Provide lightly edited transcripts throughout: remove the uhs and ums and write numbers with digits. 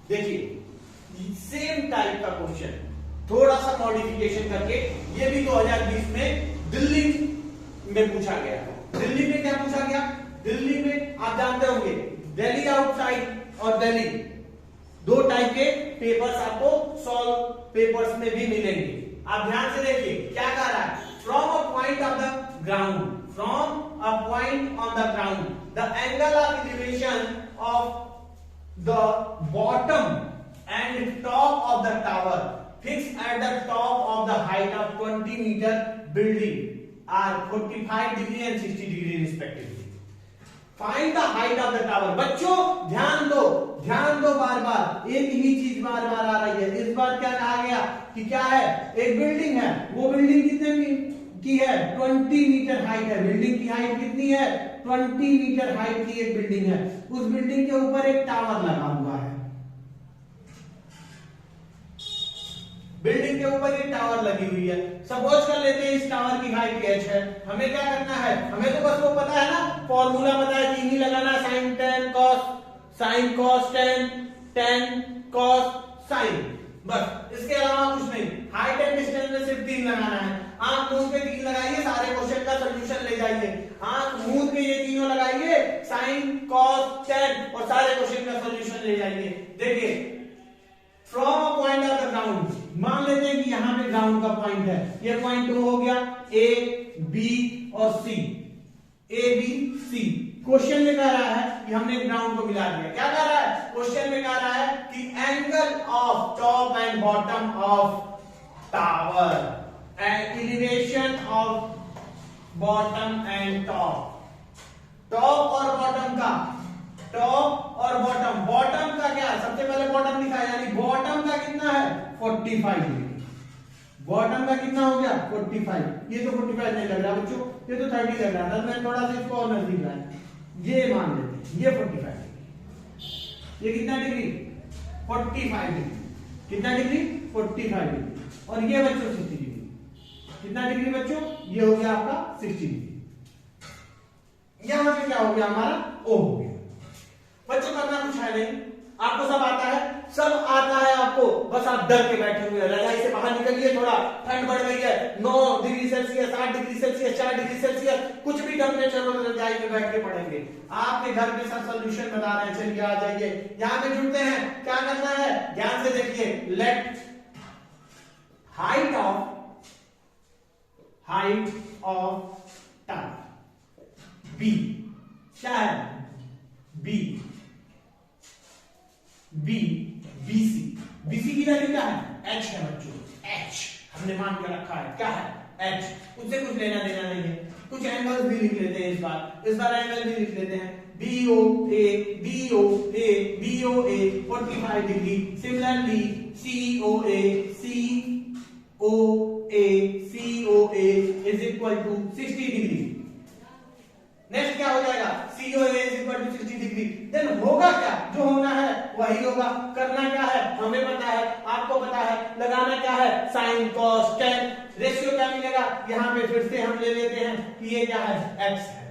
देखिए same type का question थोड़ा सा मॉडिफिकेशन करके, ये भी 2020 में दिल्ली में पूछा गया। दिल्ली में क्या पूछा गया? दिल्ली में आप जानते होंगे दिल्ली आउटसाइड और दिल्ली, दो टाइप के पेपर्स आपको सॉल्व पेपर्स में भी मिलेंगे। आप ध्यान से देखिए क्या कह रहा है, from a point of the ground, from a point on the ground the angle of elevation of the bottom and top of the tower fixed at the top of the height of 20 meter building are 45 degree and 60 degree respectively. Find the height of the tower. बच्चों ध्यान दो बार बार एक ही चीज बार बार आ रही है। इस बार क्या कहा गया कि क्या है, एक बिल्डिंग है, वो बिल्डिंग कितने की है? 20 मीटर हाइट है। बिल्डिंग की हाइट कितनी है? 20 मीटर हाइट की एक बिल्डिंग है। उस बिल्डिंग के ऊपर एक टावर लगा हुआ है। बिल्डिंग के ऊपर एक टावर लगी हुई है। सपोज कर लेते हैं इस टावर की हाइट h है। हमें क्या करना है, हमें तो बस वो पता है ना, फॉर्मूला पता है, तीन ही लगाना, sine tan cos tan cos sine, बस। इसके अलावा कुछ नहीं। हाइट एंड डिस्टेंस में सिर्फ तीन लगाना है। आंख मूंद के तीन लगाइए, सारे क्वेश्चन का सोल्यूशन ले जाइए। आंख मूंद के ये तीनों लगाइए, साइन कॉस टेन, और सारे क्वेश्चन का सोल्यूशन ले जाइए। देखिए from a point of the ground, मान लेते हैं कि यहां पे ग्राउंड का पॉइंट है, ये पॉइंट 2 हो गया, ए बी और सी, ए बी सी। क्वेश्चन में कह रहा है कि हमने ग्राउंड को मिला दिया। क्या कह रहा है क्वेश्चन में? कह रहा है कि angle of top and bottom of tower and elevation of bottom and top और बॉटम का, टॉप और बॉटम, बॉटम का क्या है, सबसे पहले बॉटम लिखा है, यानी बॉटम का कितना है 45 डिग्री। बॉटम का कितना हो गया 45। ये तो 45 नहीं लग रहा बच्चों, ये तो 30 लग रहा था। मैं थोड़ा सा इसको और नजदीक लाया, ये मान लेते हैं ये 45 डिग्री। ये कितना डिग्री 45 डिग्री। कितना डिग्री 45 डिग्री। और ये बच्चों 60 डिग्री। कितना डिग्री बच्चों? ये हो गया आपका 60 डिग्री। यहां पे क्या हो गया हमारा ओ हो गया। बच्चों करना कुछ है नहीं, आपको सब आता है, सब आता है आपको, बस आप डर के बैठे हुए हैं। रजाई से बाहर निकलिए, थोड़ा ठंड बढ़ गई है, 9 degree Celsius, 8 degree Celsius, 4 degree Celsius, कुछ भी टेम्परेचर हो, रजाई में बैठ के पढ़ेंगे। आपके घर में सब सोल्यूशन बता रहे हैं, चलिए आ जाइए यहां पे जुड़ते हैं। क्या करना है ध्यान से देखिए, let height of tower B, क्या है बी, बीसी की वैल्यू क्या है h है बच्चों, h हमने मान के रखा है, क्या है h, उससे कुछ लेना देना नहीं है। कुछ एंगल्स भी लिख लेते हैं, इस बार एंगल भी लिख लेते हैं, BOA 45 degree, similarly COA is equal to 60 degree. Next क्या हो जाएगा, COA is equal to 60 degree. Then होगा क्या, जो होना है वही होगा। करना क्या है हमें पता है, आपको पता है, लगाना क्या है साइन कॉस टेन। रेशियो क्या मिलेगा, यहां पे फिर से हम ले लेते हैं कि ये क्या है x है,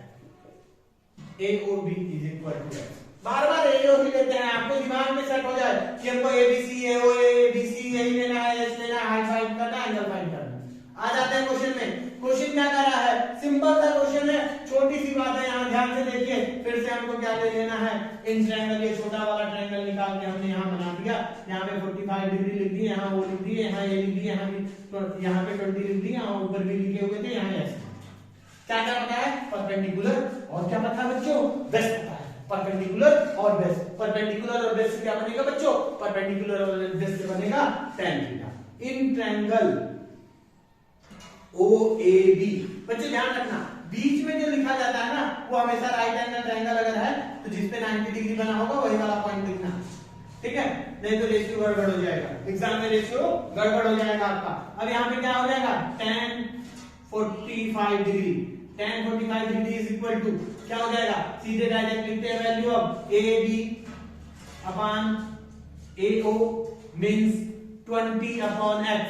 AOB is equal to x। बार बार AOB लेते हैं, आपको दिमाग में सेट हो जाए कि हमको ABC AOA ABC यही लेना है, h लेना है, हाइट फाइंड करना है, एंगल फाइंड करना है। आ जाते हैं क्वेश्चन में। क्वेश्चन क्या कर रहा है, सिंपल सा क्वेश्चन है, छोटी सी बात है, यहाँ ध्यान से देखिए। फिर से हमको क्या ले लेना है, इन ट्रायंगल, ये छोटा वाला ट्रायंगल निकाल के हमने यहाँ बना दिया। यहाँ पे 45 डिग्री लिख दिए, यहाँ वो लिख दिए, यहाँ ये लिख दिए, यहाँ पे 20 लिख दिए, यहाँ ऊपर भी लिखे हुए थे, यहाँ ऐसे। क्या क्या पता है, परपेंडिकुलर और क्या पता है बच्चों, बेस पता है। परपेंडिकुलर और बेस, परपेंडिकुलर और बेस से क्या बनेगा बच्चों, परपेंडिकुलर और बेस से बनेगा tan theta. In triangle OAB, बच्चों ध्यान रखना, बीच में जो लिखा जाता है ना वो हमेशा राइट एंगल ट्रायंगल अगर है तो जिसपे 90 डिग्री बना होगा वही वाला पॉइंट लिखना, ठीक है, नहीं तो रेशियो गड़बड़ हो जाएगा, एग्जाम में रेशियो गड़बड़ हो जाएगा आपका। अब यहाँ पे क्या हो जाएगा, tan 45 degree, tan 45 degree is equal to क्या हो जाएगा, सीधे डायरेक्ट लिखते हैं value of AB upon AO means 20 upon x।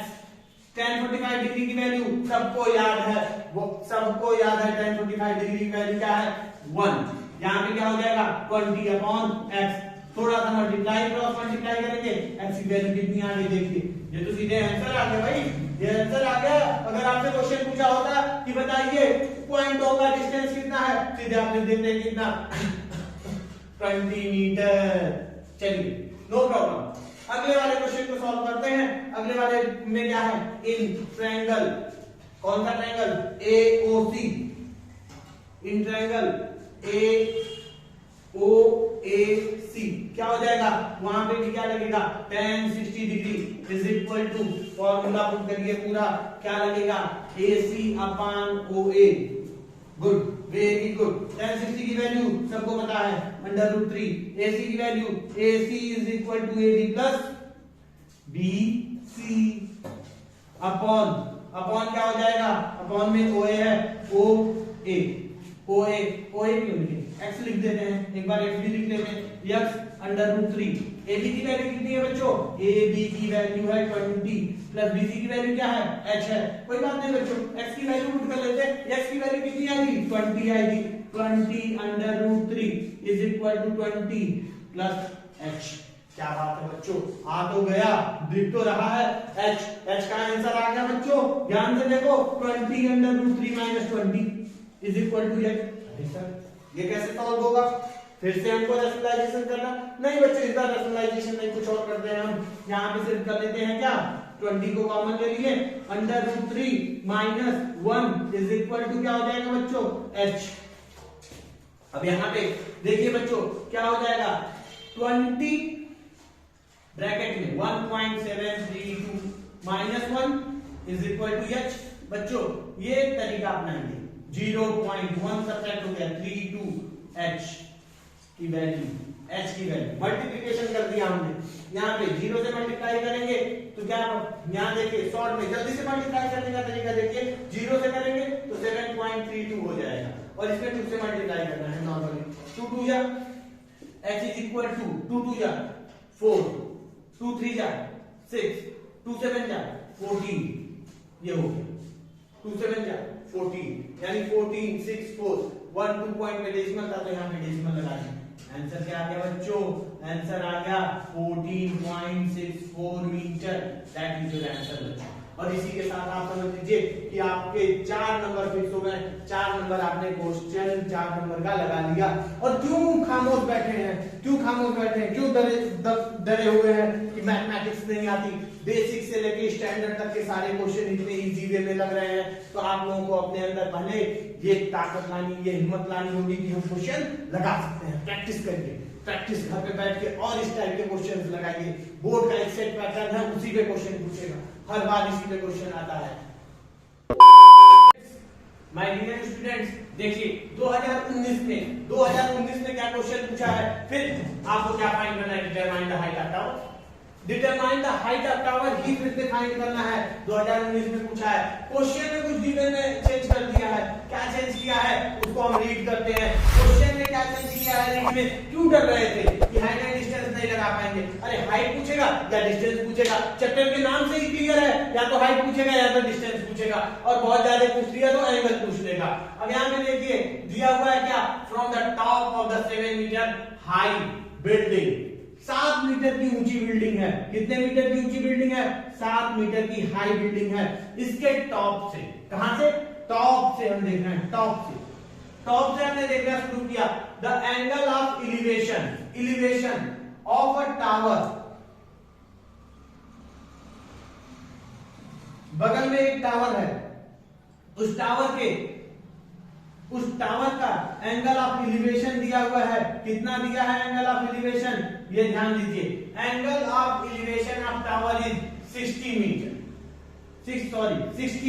tan 45 degree की वैल्यू सबको याद है, वो सबको याद है, tan 45 डिग्री की वैल्यू क्या है 1। यहाँ पे क्या हो जाएगा 20 अपॉन x। थोड़ा सा मल्टीप्लाई क्रॉस मल्टीप्लाई करेंगे, x की वैल्यू कितनी आ गई देखिए, ये तो सीधे आंसर आ गया भाई, ये आंसर आ गया। अगर आपसे क्वेश्चन पूछा होता कि बताइए पॉइंट O का डिस्टेंस कितना है, सीधे आप लिख देते हैं कितना 20 मीटर। चलिए नो प्रॉब्लम, अगले वाले क्वेश्चन को सॉल्व करते हैं। अगले वाले में क्या है, इन ट्रायंगल, कौन सा triangle, AOC, in triangle AOAC क्या हो जाएगा, वहां पे भी क्या लगेगा, tan 60 degree is equal to, formula put करिए पूरा, क्या लगेगा, AC upon OA। Good, very good. tan 60 की वैल्यू सबको पता है √3, AC की वैल्यू AC is equal to AB plus BC upon क्या हो जाएगा, अपॉन में OA है, OA क्यों लिखे, x लिख देते हैं, एक बार x भी लिख लेते हैं, x √3। AB की वैल्यू कितनी है बच्चों, AB की वैल्यू है 20 प्लस BC की वैल्यू क्या है, h है, कोई बात नहीं बच्चों, x की वैल्यू पुट कर लेते हैं, x की वैल्यू कितनी आएगी, 20 आएगी, 20 √3 is equal to 20 plus h। क्या बात है बच्चों, आ तो गया, दिख तो रहा है, h का आंसर आ गया बच्चों, ध्यान से देखो, 20 √3 minus 20 is equal to h। अरे सर ये कैसे सॉल्व होगा, फिर से हमको रैशनलाइजेशन करना, नहीं बच्चों इस बार रैशनलाइजेशन नहीं, कुछ और करते हैं हम, यहाँ पे सिर्फ कर लेते हैं क्या, 20 को कॉमन ले लिए, √3 माइनस 1 इज इक्वल टू क्या हो जाएगा बच्चों, h। अब यहाँ पे देखिए बच्चों क्या हो जाएगा, 20 ब्रैकेट में 1.732 minus 1 is equal to h। बच्चों ये तरीका अपनाएंगे, 0.1 सब्ट्रैक्ट हो गया 32h की वैल्यू, h की वैल्यू मल्टीप्लिकेशन कर दिया हमने, यहाँ पे 0 से मल्टीप्लाई करेंगे तो क्या, यहाँ देखिए शॉर्ट में जल्दी से मल्टीप्लाई करने का तरीका देखिए, 0 से करेंगे तो 7.32 हो जाएगा, और इसमें 2 से मल्टीप्लाई करना है नॉर्मली, 2 2 जा h इज इक्वल टू 2 2 जा 4, 2 3 जा 6, 2 7 जा 14, ये हो गया 2 7 जा 14, यानी 14 6 4 1 2 पॉइंट में डेसिमल था तो यहाँ पे डेसिमल लगा दें, आंसर क्या आ गया बच्चों, आंसर आ गया 14.64 metre, that is your answer बच्चों। और इसी के साथ आप समझ लीजिए कि आपके 4 नंबर फिक्स हो गए, 4 नंबर आपने क्वेश्चन 4 नंबर का लगा लिया। और क्यों खामोश बैठे हैं, क्यों खामोश बैठे हैं, क्यों डरे हुए हैं कि मैथमेटिक्स नहीं आती, बेसिक से लेके स्टैंडर्ड तक के सारे क्वेश्चन इतने इजी वे में लग रहे हैं, तो आप लोगों को अपने अंदर पहले ये ताकत लानी, ये हिम्मत लानी होगी कि हम क्वेश्चन लगा सकते हैं। प्रैक्टिस करिए, प्रैक्टिस घर पे बैठ के और इस टाइप के क्वेश्चन लगाइए, बोर्ड का एक सेट पैटर्न है उसी पे क्वेश्चन पूछेगा, हर बार इसी पे क्वेश्चन आता है। माय डियर स्टूडेंट्स, देखिए 2019 में क्या क्वेश्चन पूछा है, फिर आपको क्या फाइंड करना है, determine the height of tower, determine the height of tower ही फिर से फाइंड करना है। 2019 में पूछा है, क्वेश्चन में कुछ गिवन ने चेंज कर दिया है, क्या चेंज किया है उसको हम रीड करते हैं। क्वेश्चन में क्या चेंज किया है, रीड में क्यों डर रहे थे कि हाइट एंड डिस्टेंस नहीं लगा पाएंगे, अरे हाइट पूछेगा या डिस्टेंस पूछेगा, चैप्टर के नाम से ही क्लियर है, या तो हाइट पूछेगा या तो डिस्टेंस पूछेगा, और बहुत ज्यादा पूछ लिया तो एंगल पूछ लेगा। अब यहाँ पे देखिए दिया हुआ है क्या, from the top of the 7 metre high building, 7 metre की ऊंची बिल्डिंग है, कितने मीटर की ऊंची बिल्डिंग है, 7 मीटर की हाई बिल्डिंग है, इसके टॉप से, कहां से, टॉप से हम देख रहे हैं, टॉप से हमने देखना शुरू किया, the angle of elevation of a tower, बगल में एक टावर है, उस टावर का एंगल ऑफ एलिवेशन दिया हुआ है, कितना दिया है एंगल ऑफ एलिवेशन, ये ध्यान दीजिए, angle of elevation of tower is 60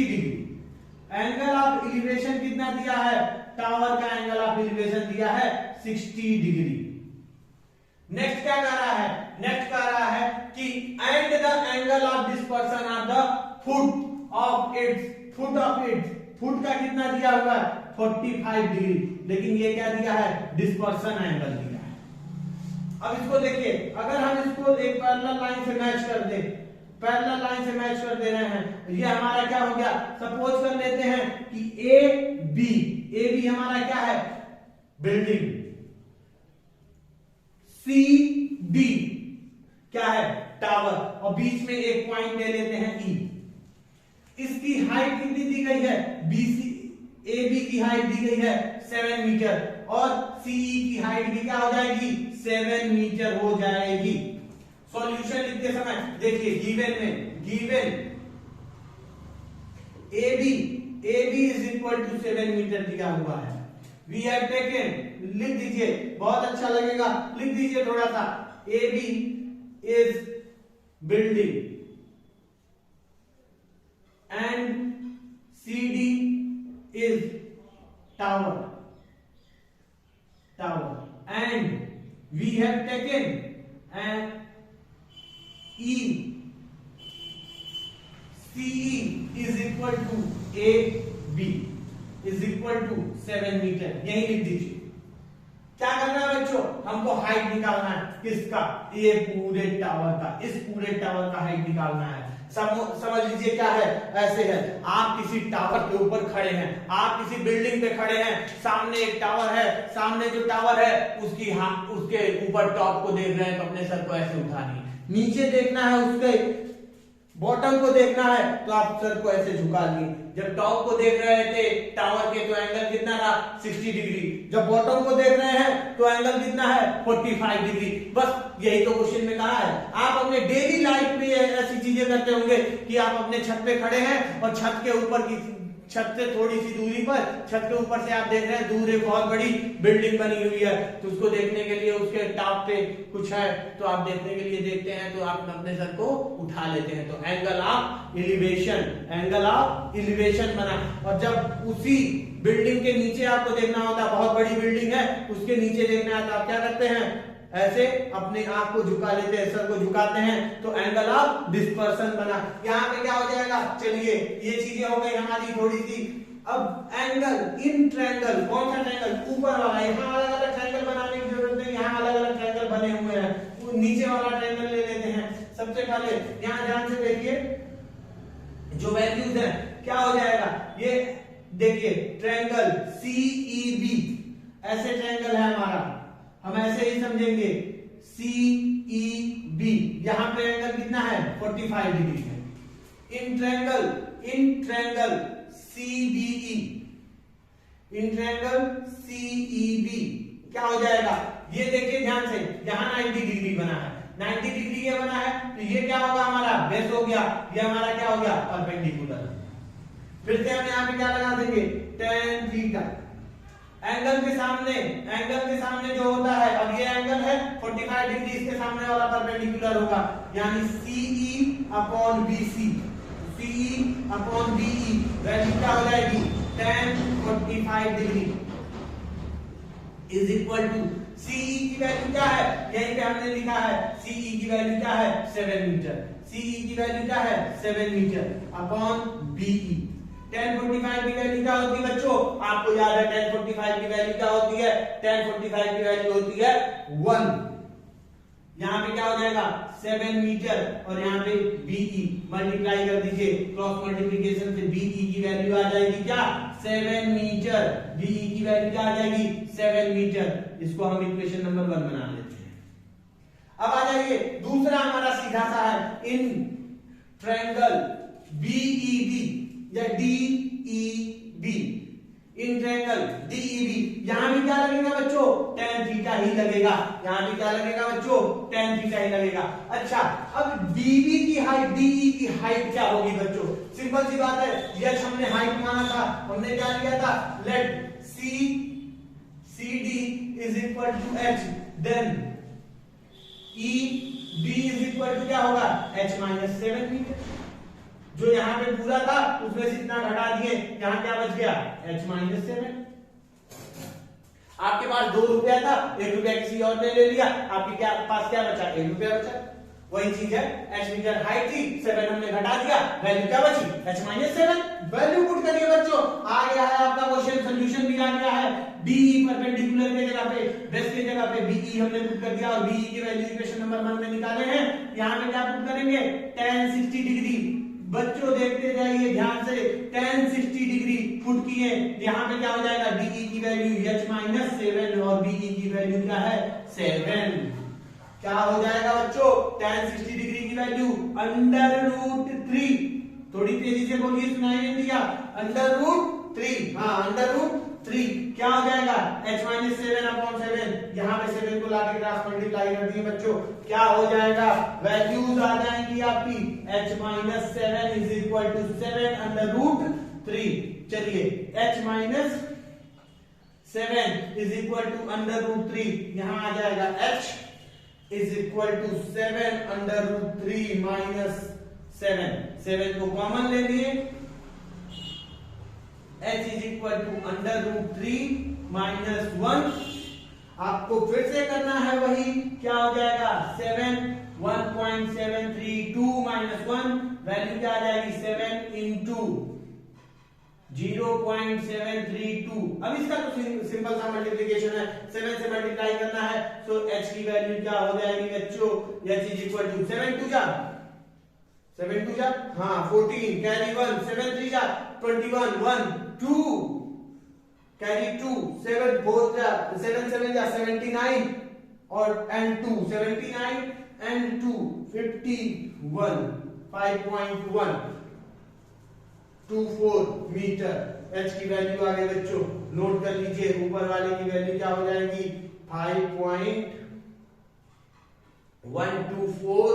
degree, angle of elevation कितना दिया है, टावर का एंगल ऑफ एलिवेशन दिया है 60 डिग्री। नेक्स्ट क्या कह रहा है, नेक्स्ट कह रहा है कि and the angle of dispersion of the foot of its, foot का कितना दिया हुआ है 45 डिग्री, लेकिन ये क्या दिया है, डिस्पर्सन एंगल दिया है। अब इसको देखिए, अगर हम इसको एक पैरेलल लाइन से मैच कर दे, पैरेलल लाइन से मैच कर दे रहे हैं, ये हमारा क्या हो गया, सपोज कर लेते हैं कि ए बी हमारा क्या है, बिल्डिंग, सी डी क्या है, टावर, और बीच में एक पॉइंट ले लेते हैं ई। इसकी हाइट कितनी दी गई है, बीसी ए बी की हाइट दी गई है 7 मीटर और सीई की हाइट भी क्या हो जाएगी, 7 मीटर हो जाएगी। सॉल्यूशन लिखते समय देखिए given AB is equal to 7 metre दिया हुआ है। वी हैव टेकन, लिख दीजिए, बहुत अच्छा लगेगा, लिख दीजिए थोड़ा सा, AB is building and CD is tower and we have taken CE is equal to AB is equal to 7 metre. यही लिख दीजिए। क्या करना है बच्चों, हमको हाइट निकालना है, किसका, ये पूरे टावर का, इस पूरे टावर का हाइट निकालना है। समझ लीजिए क्या है, ऐसे है, आप किसी टावर के ऊपर खड़े हैं, आप किसी बिल्डिंग पे खड़े हैं, सामने एक टावर है, सामने जो टावर है उसके ऊपर टॉप को देख रहे हैं तो अपने सर को ऐसे उठानी, नीचे देखना है उसके बॉटम को देखना है तो आप सर को ऐसे झुका लिए। जब टॉप को देख रहे थे टावर के तो एंगल कितना था, 60 डिग्री। जब बॉटम को देख रहे हैं तो एंगल कितना है, 45 डिग्री। बस यही तो क्वेश्चन में कहा है। आप अपने डेली लाइफ में ऐसी चीजें करते होंगे कि आप अपने छत पे खड़े हैं और छत के ऊपर की, छत से थोड़ी सी दूरी पर, छत के ऊपर से आप देख रहे हैं दूर एक बहुत बड़ी बिल्डिंग बनी हुई है, तो उसको देखने के लिए उसके टॉप पे कुछ है तो आप देखने के लिए देखते हैं तो आप अपने सर को उठा लेते हैं, तो एंगल ऑफ एलिवेशन बना। और जब उसी बिल्डिंग के नीचे आपको देखना होता है, बहुत बड़ी बिल्डिंग है उसके नीचे देखना है तो आप क्या करते हैं, ऐसे अपने आंख को झुका लेते हैं, सर को झुकाते हैं, तो एंगल ऑफ डिस्पर्सन बना। यहाँ पे क्या हो जाएगा, चलिए ये चीजें हो गई हमारी थोड़ी सी। अब एंगल इन ट्रायंगल, कौन सा ट्रायंगल, ऊपर वाला, यहाँ अलग अलग ट्रायंगल बनाने की जरूरत नहीं, यहाँ अलग अलग ट्रायंगल बने हुए हैं, वो नीचे वाला ट्रायंगल ले लेते हैं। सबसे पहले यहाँ ध्यान से देखिए जो वैल्यूज है क्या हो जाएगा, ये देखिए ट्रायंगल CEB, ऐसे ट्रायंगल है हमारा, हम ऐसे ही समझेंगे CEB, यहां पे एंगल कितना है, 45 डिग्री है। इन ट्रायंगल CEB क्या हो जाएगा, ये देखिए ध्यान से, यहां 90 डिग्री बना है, 90 डिग्री ये बना है तो ये क्या होगा हमारा, बेस हो गया, ये हमारा क्या हो गया, परपेंडिकुलर। फिर से हम यहाँ पे क्या लगा देंगे, tan थीटा। एंगल के सामने जो होता है, अब ये एंगल है 45 डिग्री, इसके सामने वाला परपेंडिकुलर होगा, यानी CE अपॉन BE, वैल्यू क्या हो जाएगी, tan 45 degree is equal to CE की वैल्यू क्या है, यहीं पे हमने लिखा है, CE की वैल्यू क्या है, 7 मीटर, CE की वैल्यू क्या है, 7 मीटर अपॉन BE। tan 45 की वैल्यू क्या होती है बच्चों, आपको याद है tan 45 की वैल्यू क्या होती है, tan 45 की वैल्यू होती है 1। यहाँ पे क्या हो जाएगा, 7 मीटर और यहाँ पे BE मल्टीप्लाई कर दीजिए, क्रॉस मल्टीप्लिकेशन से BE की वैल्यू आ जाएगी क्या, 7 मीटर, BE की वैल्यू क्या आ जाएगी, 7 मीटर। इसको हम इक्वेशन नंबर 1 बना लेते हैं। अब आ जाइए दूसरा हमारा सीधा सा है, इन ट्रायंगल BEB या DEB, इन ट्रायंगल DEB, यहां भी क्या लगेगा बच्चों, tan थीटा ही लगेगा, यहां भी क्या लगेगा बच्चों, tan थीटा ही लगेगा। अच्छा अब DE की हाइट क्या होगी बच्चों, सिंपल सी बात है, यह हमने हाइट माना था, हमने क्या लिया था, let CD is equal to H, then EB is equal to क्या होगा, H माइनस 7 मीटर। जो यहाँ पे पूरा था उसमें से इतना घटा दिए, यहाँ क्या बच गया, H माइनस 7। आपके पास 2 रुपया था, 1 रुपया किसी और ने ले लिया, आपके पास क्या बचा, 1 रुपया बचा। वही चीज है, H मीटर हाइट थी, 7 हमने घटा दिया, वैल्यू क्या बची, H माइनस 7। वैल्यू पुट करिए बच्चों, आ गया है आपका क्वेश्चन, सोल्यूशन भी आ गया है। DE परपेंडिकुलर के जगह पे, बेस की जगह पे BE हमने पुट कर दिया और BE की वैल्यू इक्वेशन नंबर 1 में निकाले हैं। यहाँ पे क्या पुट करेंगे, tan 60 डिग्री। बच्चों देखते जाइए ध्यान से, tan 60 डिग्री पुट किए, यहाँ पे क्या हो जाएगा, DE की वैल्यू H माइनस 7 और BE की वैल्यू क्या है, 7। क्या हो जाएगा बच्चों, tan 60 डिग्री की वैल्यू √3, थोड़ी तेजी से बोलिए, सुनाई नहीं दिया, √3, हाँ √3 क्या हो जाएगा, h-7/7, यहाँ पे 7 को लाके क्रॉस मल्टीप्लाई कर दिए बच्चों, क्या हो जाएगा, वैल्यूज आ जाएंगी आपकी h-7 = 7/3, चलिए h-7 √3, यहाँ आ जाएगा h = 7/3 - 7 को कॉमन ले लिए, h = √3 - 1, आपको फिर से करना है वही, क्या हो जाएगा 7, 1.732 - 1, वैल्यू क्या आ जाएगी 7 × 0.732, अब इसका तो सिंपल सा मल्टीप्लिकेशन है, 7 से मल्टीप्लाई करना है, तो h की वैल्यू क्या हो जाएगी बच्चों, h = 7 2 जा 14, कैरी 1, 7 3 जा 21, 1 2 कैरी 2, 7 4 जा 7 7 जा 79, और and 2 79 and 2 51, 5.124 मीटर, h की वैल्यू आ गई बच्चों, नोट कर लीजिए, ऊपर वाले की वैल्यू क्या हो जाएगी 5.124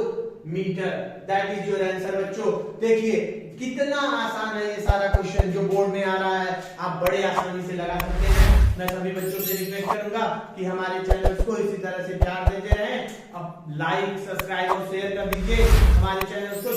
metre, that is your answer बच्चों। देखिए कितना आसान है ये सारा क्वेश्चन जो बोर्ड में आ रहा है, आप बड़े आसानी से लगा सकते हैं। मैं सभी बच्चों से रिक्वेस्ट करूंगा कि हमारे चैनल को इसी तरह से प्यार देते रहें, अब लाइक सब्सक्राइब और शेयर कर दीजिए हमारे चैनल को।